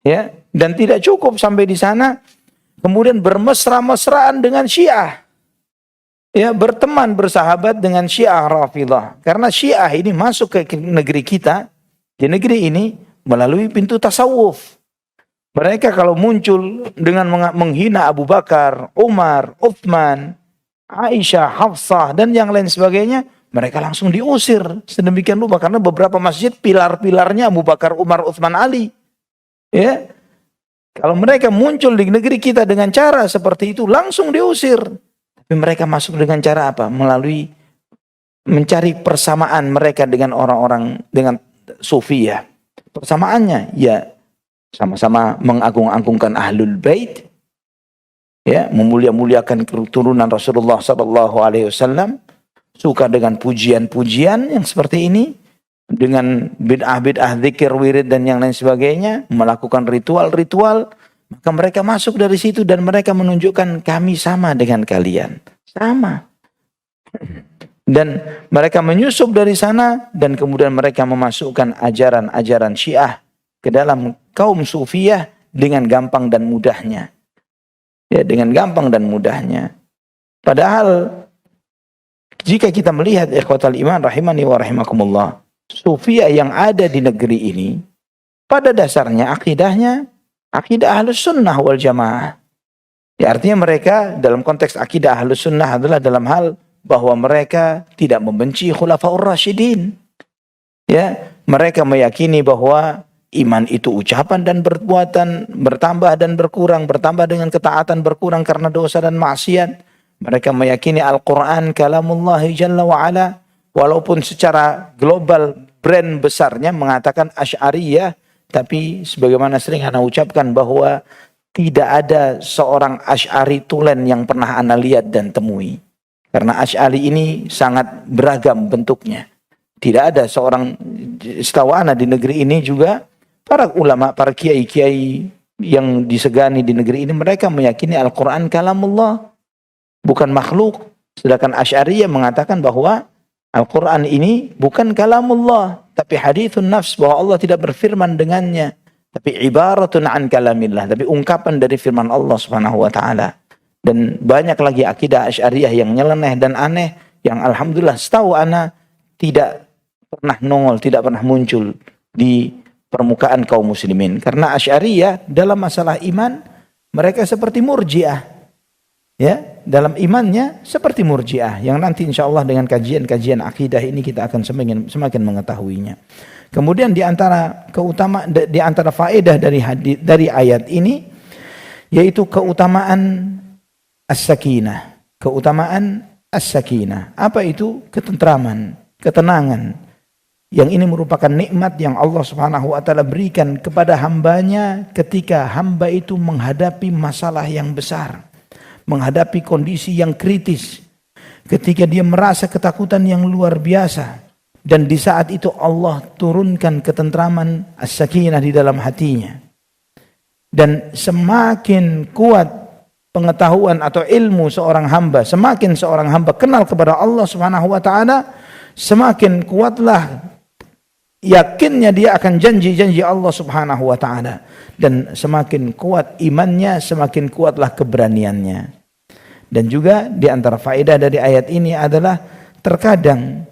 [SPEAKER 1] ya, dan tidak cukup sampai di sana, kemudian bermesra-mesraan dengan Syiah. Ya, berteman, bersahabat dengan Syiah Rafidhah. Karena Syiah ini masuk ke negeri kita, di negeri ini melalui pintu tasawuf. Mereka kalau muncul dengan menghina Abu Bakar, Umar, Uthman, Aisyah, Hafsah, dan yang lain sebagainya, mereka langsung diusir. Sedemikian rupa, karena beberapa masjid pilar-pilarnya Abu Bakar, Umar, Uthman, Ali. Ya, kalau mereka muncul di negeri kita dengan cara seperti itu, langsung diusir. Tapi mereka masuk dengan cara apa? Melalui mencari persamaan mereka dengan orang-orang, dengan Sufiyah. Persamaannya, ya, sama-sama mengagung-agungkan Ahlul Bait, ya, memulia-muliakan keturunan Rasulullah SAW, suka dengan pujian-pujian yang seperti ini, dengan bid'ah-bid'ah zikir, wirid dan yang lain sebagainya, melakukan ritual-ritual, maka mereka masuk dari situ dan mereka menunjukkan kami sama dengan kalian, sama. Dan mereka menyusup dari sana dan kemudian mereka memasukkan ajaran-ajaran Syiah ke dalam kaum Sufiyah dengan gampang dan mudahnya. Ya, dengan gampang dan mudahnya. Padahal jika kita melihat ikhwatal iman rahimani wa rahimakumullah, Sufiyah yang ada di negeri ini pada dasarnya akidahnya akidah Ahlus Sunnah wal Jamaah. Ya, artinya mereka dalam konteks akidah Ahlus Sunnah adalah dalam hal bahwa mereka tidak membenci Khulafaur Rasyidin. Ya, mereka meyakini bahwa iman itu ucapan dan perbuatan, bertambah dan berkurang, bertambah dengan ketaatan, berkurang karena dosa dan maksiat. Mereka meyakini Al-Quran kalamullah jalla wa'ala, walaupun secara global brand besarnya mengatakan Asy'ariyah, tapi sebagaimana sering ana ucapkan bahwa tidak ada seorang Asy'ari tulen yang pernah ana lihat dan temui. Karena Asy'ari ini sangat beragam bentuknya. Tidak ada seorang, setahu ana di negeri ini juga, para ulama, para kiai-kiai yang disegani di negeri ini, mereka meyakini Al-Quran kalamullah, bukan makhluk. Sedangkan Asy'ariyah mengatakan bahwa Al-Quran ini bukan kalamullah, tapi hadithun nafs, bahwa Allah tidak berfirman dengannya, tapi ibaratun an kalamillah, tapi ungkapan dari firman Allah Subhanahu wa taala. Dan banyak lagi akidah Asy'ariyah yang nyeleneh dan aneh, yang alhamdulillah setahu ana tidak pernah nongol, tidak pernah muncul di permukaan kaum muslimin. Karena Asy'ariyah dalam masalah iman mereka seperti Murji'ah. Ya, dalam imannya seperti Murji'ah, yang nanti insyaallah dengan kajian-kajian akidah ini kita akan semakin mengetahuinya. Kemudian di antara faedah dari ayat ini yaitu keutamaan as-sakinah. Keutamaan as-sakinah. Apa itu? Ketentraman, ketenangan.
[SPEAKER 2] Yang ini merupakan nikmat yang Allah Subhanahu wa taala berikan kepada hambanya ketika hamba itu menghadapi masalah yang besar, menghadapi kondisi yang kritis, ketika dia merasa ketakutan yang luar biasa, dan di saat itu Allah turunkan ketentraman as-sakinah di dalam hatinya. Dan semakin kuat pengetahuan atau ilmu seorang hamba, semakin seorang hamba kenal kepada Allah Subhanahu wa taala, semakin kuatlah yakinnya dia akan janji-janji Allah Subhanahu wa taala, dan semakin kuat imannya, semakin kuatlah keberaniannya. Dan juga di antara faedah dari ayat ini adalah terkadang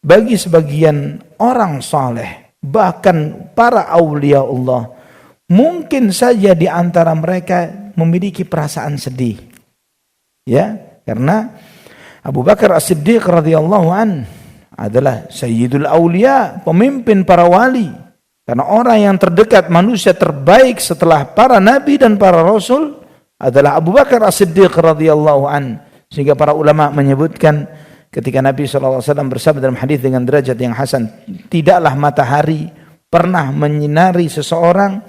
[SPEAKER 2] bagi sebagian orang saleh, bahkan para aulia Allah, mungkin saja di antara mereka memiliki perasaan sedih. Ya, karena Abu Bakar As-Siddiq radhiyallahu an adalah Sayyidul Aulia, pemimpin para wali. Karena orang yang terdekat, manusia terbaik setelah para nabi dan para rasul adalah Abu Bakar As-Siddiq radhiyallahu an. Sehingga para ulama menyebutkan ketika Nabi SAW bersabda dalam hadis dengan derajat yang hasan, tidaklah matahari pernah menyinari seseorang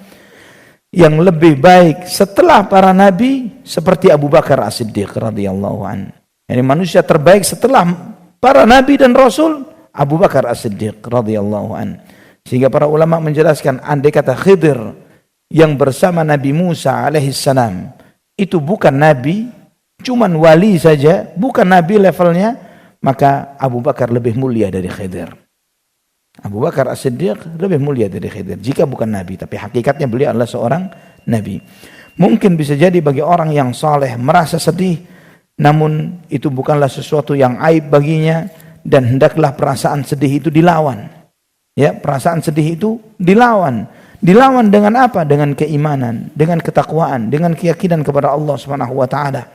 [SPEAKER 2] yang lebih baik setelah para nabi seperti Abu Bakar As-Siddiq radhiyallahu an. Yani manusia terbaik setelah para nabi dan rasul, Abu Bakar As-Siddiq radhiyallahu an. Sehingga para ulama menjelaskan, andai kata Khidir yang bersama Nabi Musa alaihissalam itu bukan nabi, cuman wali saja, bukan nabi levelnya, maka Abu Bakar lebih mulia dari Khidir. Abu Bakar As-Siddiq lebih mulia dari Khidir jika bukan nabi, tapi hakikatnya beliau adalah seorang nabi. Mungkin bisa jadi bagi orang yang saleh merasa sedih, namun itu bukanlah sesuatu yang aib baginya, dan hendaklah perasaan sedih itu dilawan. Ya, perasaan sedih itu dilawan. Dilawan dengan apa? Dengan keimanan, dengan ketakwaan, dengan keyakinan kepada Allah Subhanahu wa taala.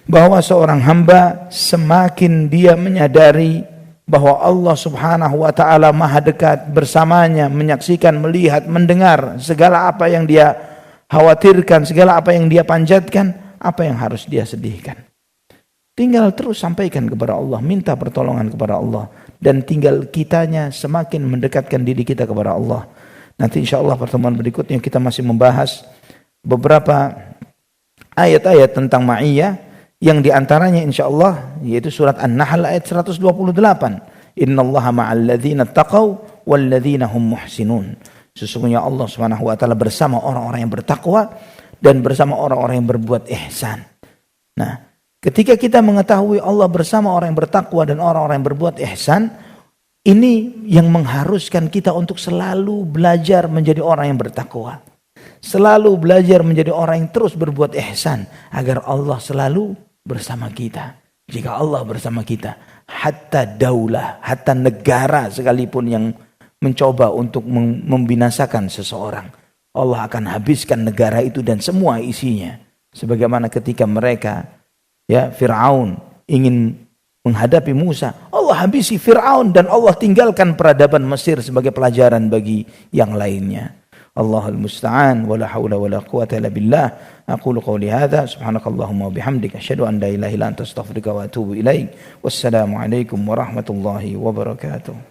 [SPEAKER 2] Bahwa seorang hamba semakin dia menyadari bahwa Allah Subhanahu wa taala Maha dekat bersamanya, menyaksikan, melihat, mendengar segala apa yang dia khawatirkan, segala apa yang dia panjatkan, apa yang harus dia sedihkan. Tinggal terus sampaikan kepada Allah, minta pertolongan kepada Allah, dan tinggal kitanya semakin mendekatkan diri kita kepada Allah. Nanti insya Allah pertemuan berikutnya kita masih membahas beberapa ayat-ayat tentang ma'iyah, yang diantaranya insya Allah yaitu surat An-Nahl ayat 128. Innallaha ma'al ladzina taqaw wal ladzina hum muhsinun. Sesungguhnya Allah Subhanahu wa taala bersama orang-orang yang bertakwa dan bersama orang-orang yang berbuat ihsan. Nah, ketika kita mengetahui Allah bersama orang yang bertakwa dan orang-orang yang berbuat ihsan, ini yang mengharuskan kita untuk selalu belajar menjadi orang yang bertakwa. Selalu belajar menjadi orang yang terus berbuat ihsan, agar Allah selalu bersama kita. Jika Allah bersama kita, hatta daulah, hatta negara sekalipun yang mencoba untuk membinasakan seseorang, Allah akan habiskan negara itu dan semua isinya. Sebagaimana ketika mereka, ya, Fir'aun ingin menghadapi Musa, Allah habisi Fir'aun dan Allah tinggalkan peradaban Mesir sebagai pelajaran bagi yang lainnya. Allahul musta'an, wala haula wala quwata illa billah. Aqulu qawli hadza, subhanakallahumma wa bihamdika, asyhadu an la ilaha illa anta, astaghfiruka wa atubu ilaik. Wassalamu alaikum warahmatullahi wabarakatuh.